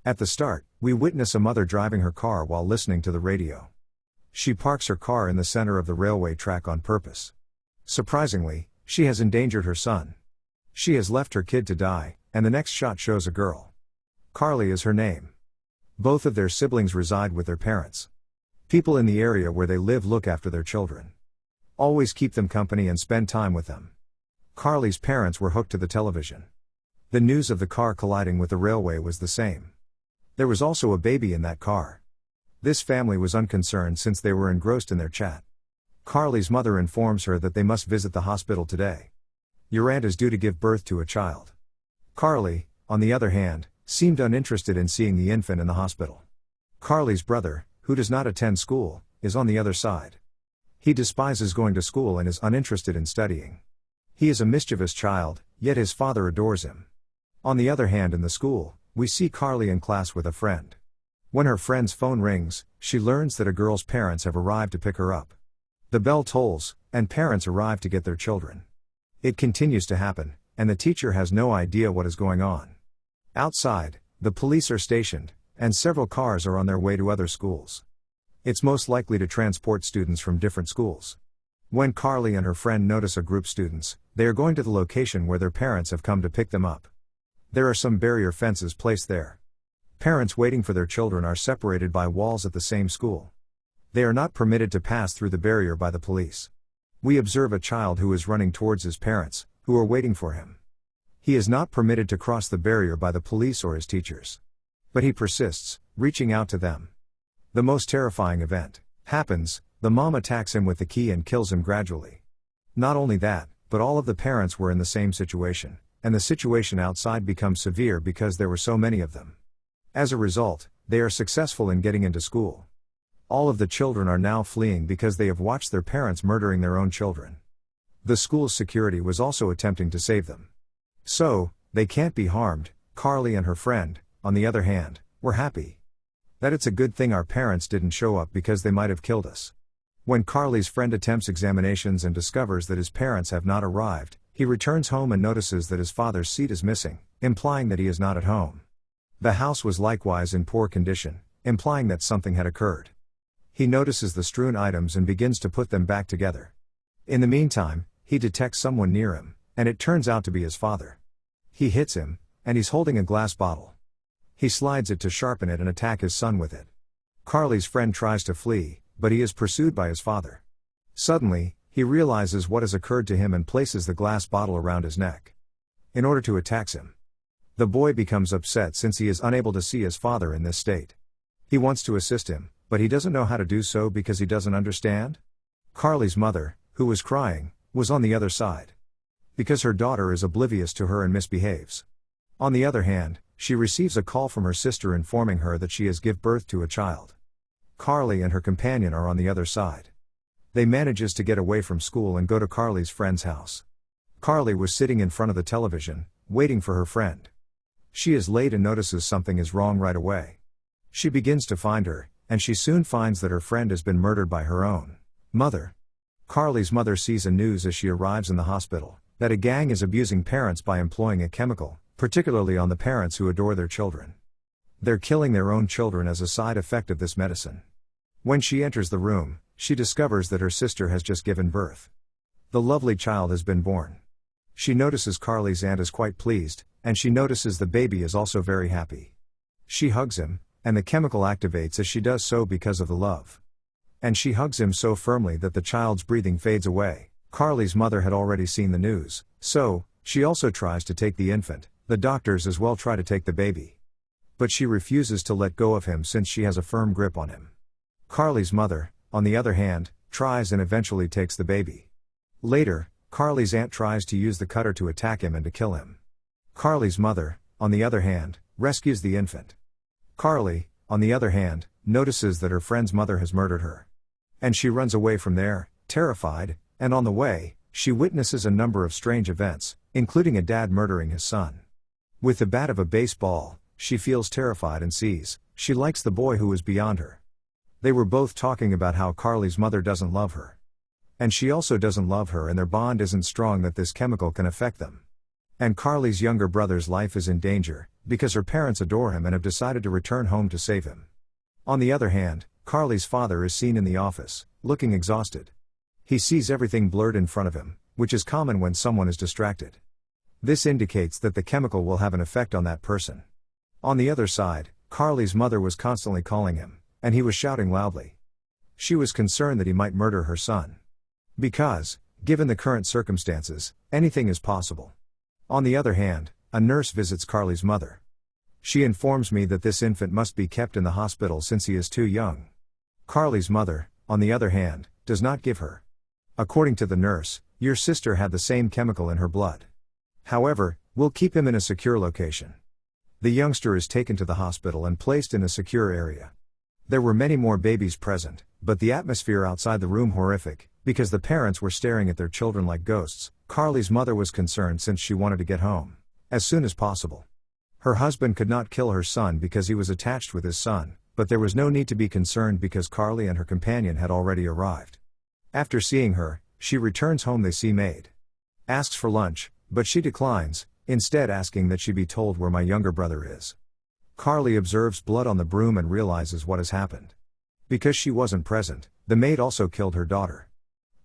At the start, we witness a mother driving her car while listening to the radio. She parks her car in the center of the railway track on purpose. Surprisingly, she has endangered her son. She has left her kid to die, and the next shot shows a girl. Carly is her name. Both of their siblings reside with their parents. People in the area where they live look after their children. Always keep them company and spend time with them. Carly's parents were hooked to the television. The news of the car colliding with the railway was the same. There was also a baby in that car. This family was unconcerned since they were engrossed in their chat. Carly's mother informs her that they must visit the hospital today. Your aunt is due to give birth to a child. Carly, on the other hand, seemed uninterested in seeing the infant in the hospital. Carly's brother, who does not attend school, is on the other side. He despises going to school and is uninterested in studying. He is a mischievous child, yet his father adores him. On the other hand, in the school, we see Carly in class with a friend. When her friend's phone rings, she learns that a girl's parents have arrived to pick her up. The bell tolls, and parents arrive to get their children. It continues to happen, and the teacher has no idea what is going on. Outside, the police are stationed, and several cars are on their way to other schools. It's most likely to transport students from different schools. When Carly and her friend notice a group of students, they are going to the location where their parents have come to pick them up. There are some barrier fences placed there. Parents waiting for their children are separated by walls at the same school. They are not permitted to pass through the barrier by the police. We observe a child who is running towards his parents, who are waiting for him. He is not permitted to cross the barrier by the police or his teachers. But he persists, reaching out to them. The most terrifying event happens. The mom attacks him with the key and kills him gradually. Not only that, but all of the parents were in the same situation, and the situation outside becomes severe because there were so many of them. As a result, they are successful in getting into school. All of the children are now fleeing because they have watched their parents murdering their own children. The school's security was also attempting to save them. So, they can't be harmed. Carly and her friend, on the other hand, were happy. That it's a good thing our parents didn't show up because they might have killed us. When Carly's friend attempts examinations and discovers that his parents have not arrived, he returns home and notices that his father's seat is missing, implying that he is not at home. The house was likewise in poor condition, implying that something had occurred. He notices the strewn items and begins to put them back together. In the meantime, he detects someone near him, and it turns out to be his father. He hits him, and he's holding a glass bottle. He slides it to sharpen it and attack his son with it. Carly's friend tries to flee, but he is pursued by his father. Suddenly, he realizes what has occurred to him and places the glass bottle around his neck. In order to attack him. The boy becomes upset since he is unable to see his father in this state. He wants to assist him, but he doesn't know how to do so because he doesn't understand. Carly's mother, who was crying, was on the other side. Because her daughter is oblivious to her and misbehaves. On the other hand, she receives a call from her sister informing her that she has given birth to a child. Carly and her companion are on the other side. They manages to get away from school and go to Carly's friend's house. Carly was sitting in front of the television, waiting for her friend. She is late and notices something is wrong right away. She begins to find her, and she soon finds that her friend has been murdered by her own mother. Carly's mother sees a news as she arrives in the hospital, that a gang is abusing parents by employing a chemical, particularly on the parents who adore their children. They're killing their own children as a side effect of this medicine. When she enters the room, she discovers that her sister has just given birth. The lovely child has been born. She notices Carly's aunt is quite pleased, and she notices the baby is also very happy. She hugs him, and the chemical activates as she does so because of the love. And she hugs him so firmly that the child's breathing fades away. Carly's mother had already seen the news, so, she also tries to take the infant. The doctors as well try to take the baby. But she refuses to let go of him since she has a firm grip on him. Carly's mother, on the other hand, tries and eventually takes the baby. Later, Carly's aunt tries to use the cutter to attack him and to kill him. Carly's mother, on the other hand, rescues the infant. Carly, on the other hand, notices that her friend's mother has murdered her. And she runs away from there, terrified, and on the way, she witnesses a number of strange events, including a dad murdering his son. With the bat of a baseball, she feels terrified and sees, she likes the boy who is beyond her. They were both talking about how Carly's mother doesn't love her. And she also doesn't love her, and their bond isn't strong that this chemical can affect them. And Carly's younger brother's life is in danger, because her parents adore him and have decided to return home to save him. On the other hand, Carly's father is seen in the office, looking exhausted. He sees everything blurred in front of him, which is common when someone is distracted. This indicates that the chemical will have an effect on that person. On the other side, Carly's mother was constantly calling him, and he was shouting loudly. She was concerned that he might murder her son. Because, given the current circumstances, anything is possible. On the other hand, a nurse visits Carly's mother. She informs me that this infant must be kept in the hospital since he is too young. Carly's mother, on the other hand, does not give her. According to the nurse, your sister had the same chemical in her blood. However, we'll keep him in a secure location. The youngster is taken to the hospital and placed in a secure area. There were many more babies present, but the atmosphere outside the room horrific, because the parents were staring at their children like ghosts. Carly's mother was concerned since she wanted to get home as soon as possible. Her husband could not kill her son because he was attached with his son, but there was no need to be concerned because Carly and her companion had already arrived. After seeing her, she returns home. They see maid. Asks for lunch, but she declines, instead asking that she be told where my younger brother is. Carly observes blood on the broom and realizes what has happened. Because she wasn't present, the maid also killed her daughter.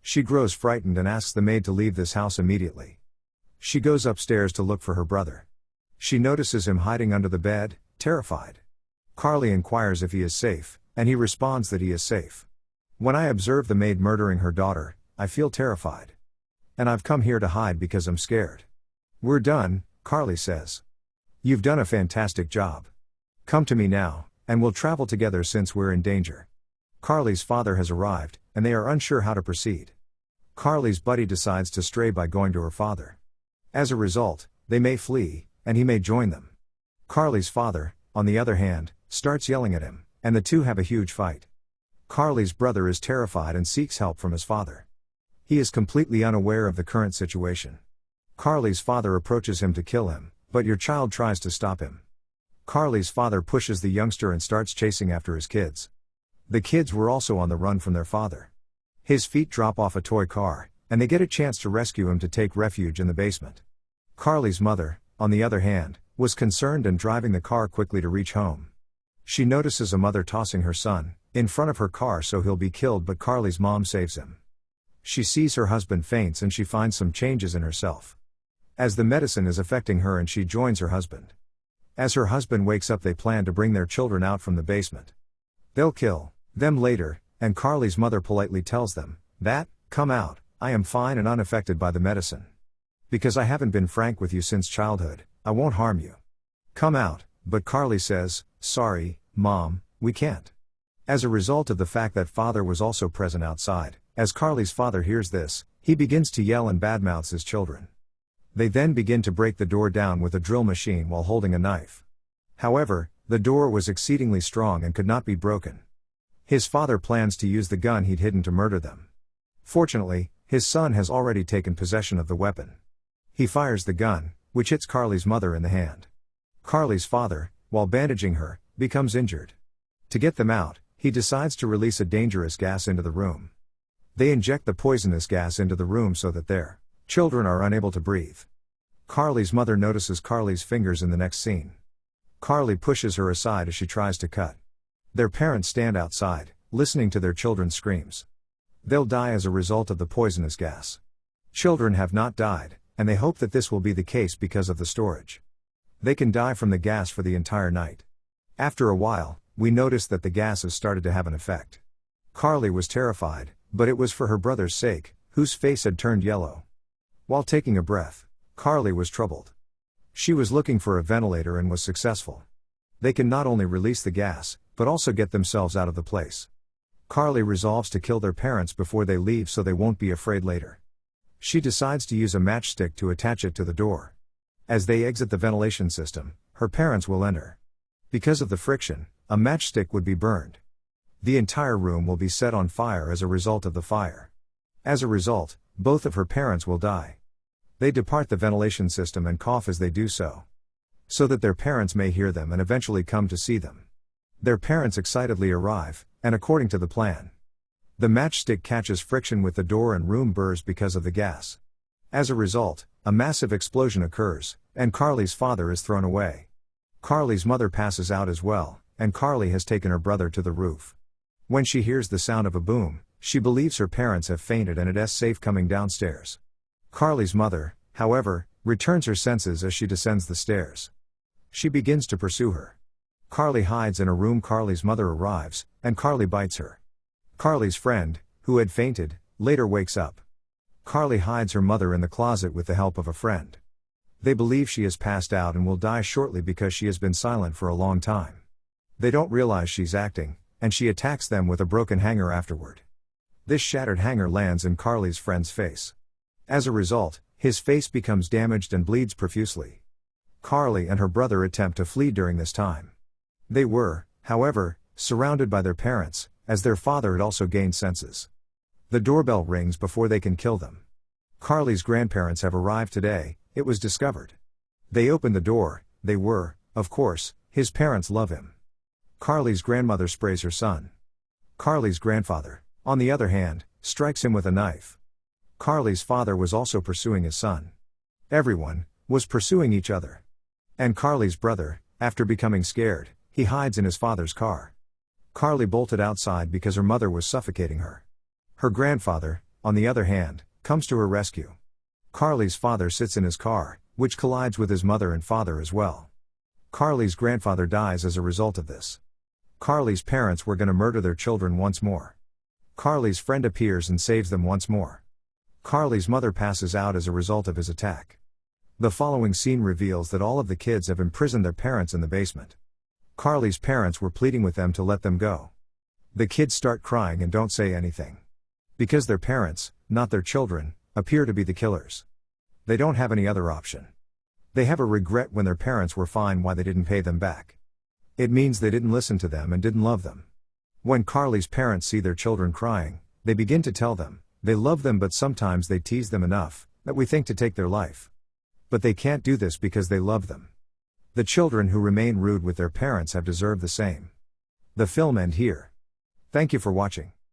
She grows frightened and asks the maid to leave this house immediately. She goes upstairs to look for her brother. She notices him hiding under the bed, terrified. Carly inquires if he is safe, and he responds that he is safe. When I observe the maid murdering her daughter, I feel terrified. And I've come here to hide because I'm scared. We're done, Carly says. You've done a fantastic job. Come to me now, and we'll travel together since we're in danger. Carly's father has arrived, and they are unsure how to proceed. Carly's buddy decides to stray by going to her father. As a result, they may flee, and he may join them. Carly's father, on the other hand, starts yelling at him, and the two have a huge fight. Carly's brother is terrified and seeks help from his father. He is completely unaware of the current situation. Carly's father approaches him to kill him, but your child tries to stop him. Carly's father pushes the youngster and starts chasing after his kids. The kids were also on the run from their father. His feet drop off a toy car, and they get a chance to rescue him to take refuge in the basement. Carly's mother, on the other hand, was concerned and driving the car quickly to reach home. She notices a mother tossing her son in front of her car so he'll be killed, but Carly's mom saves him. She sees her husband faints and she finds some changes in herself. As the medicine is affecting her, and she joins her husband. As her husband wakes up, they plan to bring their children out from the basement. They'll kill them later, and Carly's mother politely tells them that, come out, I am fine and unaffected by the medicine. Because I haven't been frank with you since childhood, I won't harm you. Come out, but Carly says, sorry, Mom, we can't. As a result of the fact that father was also present outside, as Carly's father hears this, he begins to yell and badmouths his children. They then begin to break the door down with a drill machine while holding a knife. However, the door was exceedingly strong and could not be broken. His father plans to use the gun he'd hidden to murder them. Fortunately, his son has already taken possession of the weapon. He fires the gun, which hits Carly's mother in the hand. Carly's father, while bandaging her, becomes injured. To get them out, he decides to release a dangerous gas into the room. They inject the poisonous gas into the room so that their children are unable to breathe. Carly's mother notices Carly's fingers in the next scene. Carly pushes her aside as she tries to cut. Their parents stand outside, listening to their children's screams. They'll die as a result of the poisonous gas. Children have not died, and they hope that this will be the case because of the storage. They can die from the gas for the entire night. After a while, we notice that the gas has started to have an effect. Carly was terrified, but it was for her brother's sake, whose face had turned yellow. While taking a breath, Carly was troubled. She was looking for a ventilator and was successful. They can not only release the gas, but also get themselves out of the place. Carly resolves to kill their parents before they leave so they won't be afraid later. She decides to use a matchstick to attach it to the door. As they exit the ventilation system, her parents will enter. Because of the friction, a matchstick would be burned. The entire room will be set on fire as a result of the fire. As a result, both of her parents will die. They depart the ventilation system and cough as they do so that their parents may hear them and eventually come to see them. Their parents excitedly arrive, and according to the plan, the matchstick catches friction with the door and room bursts because of the gas. As a result, a massive explosion occurs, and Carly's father is thrown away. Carly's mother passes out as well, and Carly has taken her brother to the roof. When she hears the sound of a boom, she believes her parents have fainted and it's safe coming downstairs. Carly's mother, however, returns her senses as she descends the stairs. She begins to pursue her. Carly hides in a room. Carly's mother arrives, and Carly bites her. Carly's friend, who had fainted, later wakes up. Carly hides her mother in the closet with the help of a friend. They believe she has passed out and will die shortly because she has been silent for a long time. They don't realize she's acting, and she attacks them with a broken hanger afterward. This shattered hanger lands in Carly's friend's face. As a result, his face becomes damaged and bleeds profusely. Carly and her brother attempt to flee during this time. They were, however, surrounded by their parents, as their father had also gained senses. The doorbell rings before they can kill them. Carly's grandparents have arrived today, it was discovered. They opened the door. They were, of course, his parents love him. Carly's grandmother sprays her son. Carly's grandfather, on the other hand, strikes him with a knife. Carly's father was also pursuing his son. Everyone was pursuing each other. And Carly's brother, after becoming scared, he hides in his father's car. Carly bolted outside because her mother was suffocating her. Her grandfather, on the other hand, comes to her rescue. Carly's father sits in his car, which collides with his mother and father as well. Carly's grandfather dies as a result of this. Carly's parents were going to murder their children once more. Carly's friend appears and saves them once more. Carly's mother passes out as a result of his attack. The following scene reveals that all of the kids have imprisoned their parents in the basement. Carly's parents were pleading with them to let them go. The kids start crying and don't say anything. Because their parents, not their children, appear to be the killers. They don't have any other option. They have a regret when their parents were fine why they didn't pay them back. It means they didn't listen to them and didn't love them. When Carly's parents see their children crying, they begin to tell them, they love them but sometimes they tease them enough, that we think to take their life. But they can't do this because they love them. The children who remain rude with their parents have deserved the same. The film ends here. Thank you for watching.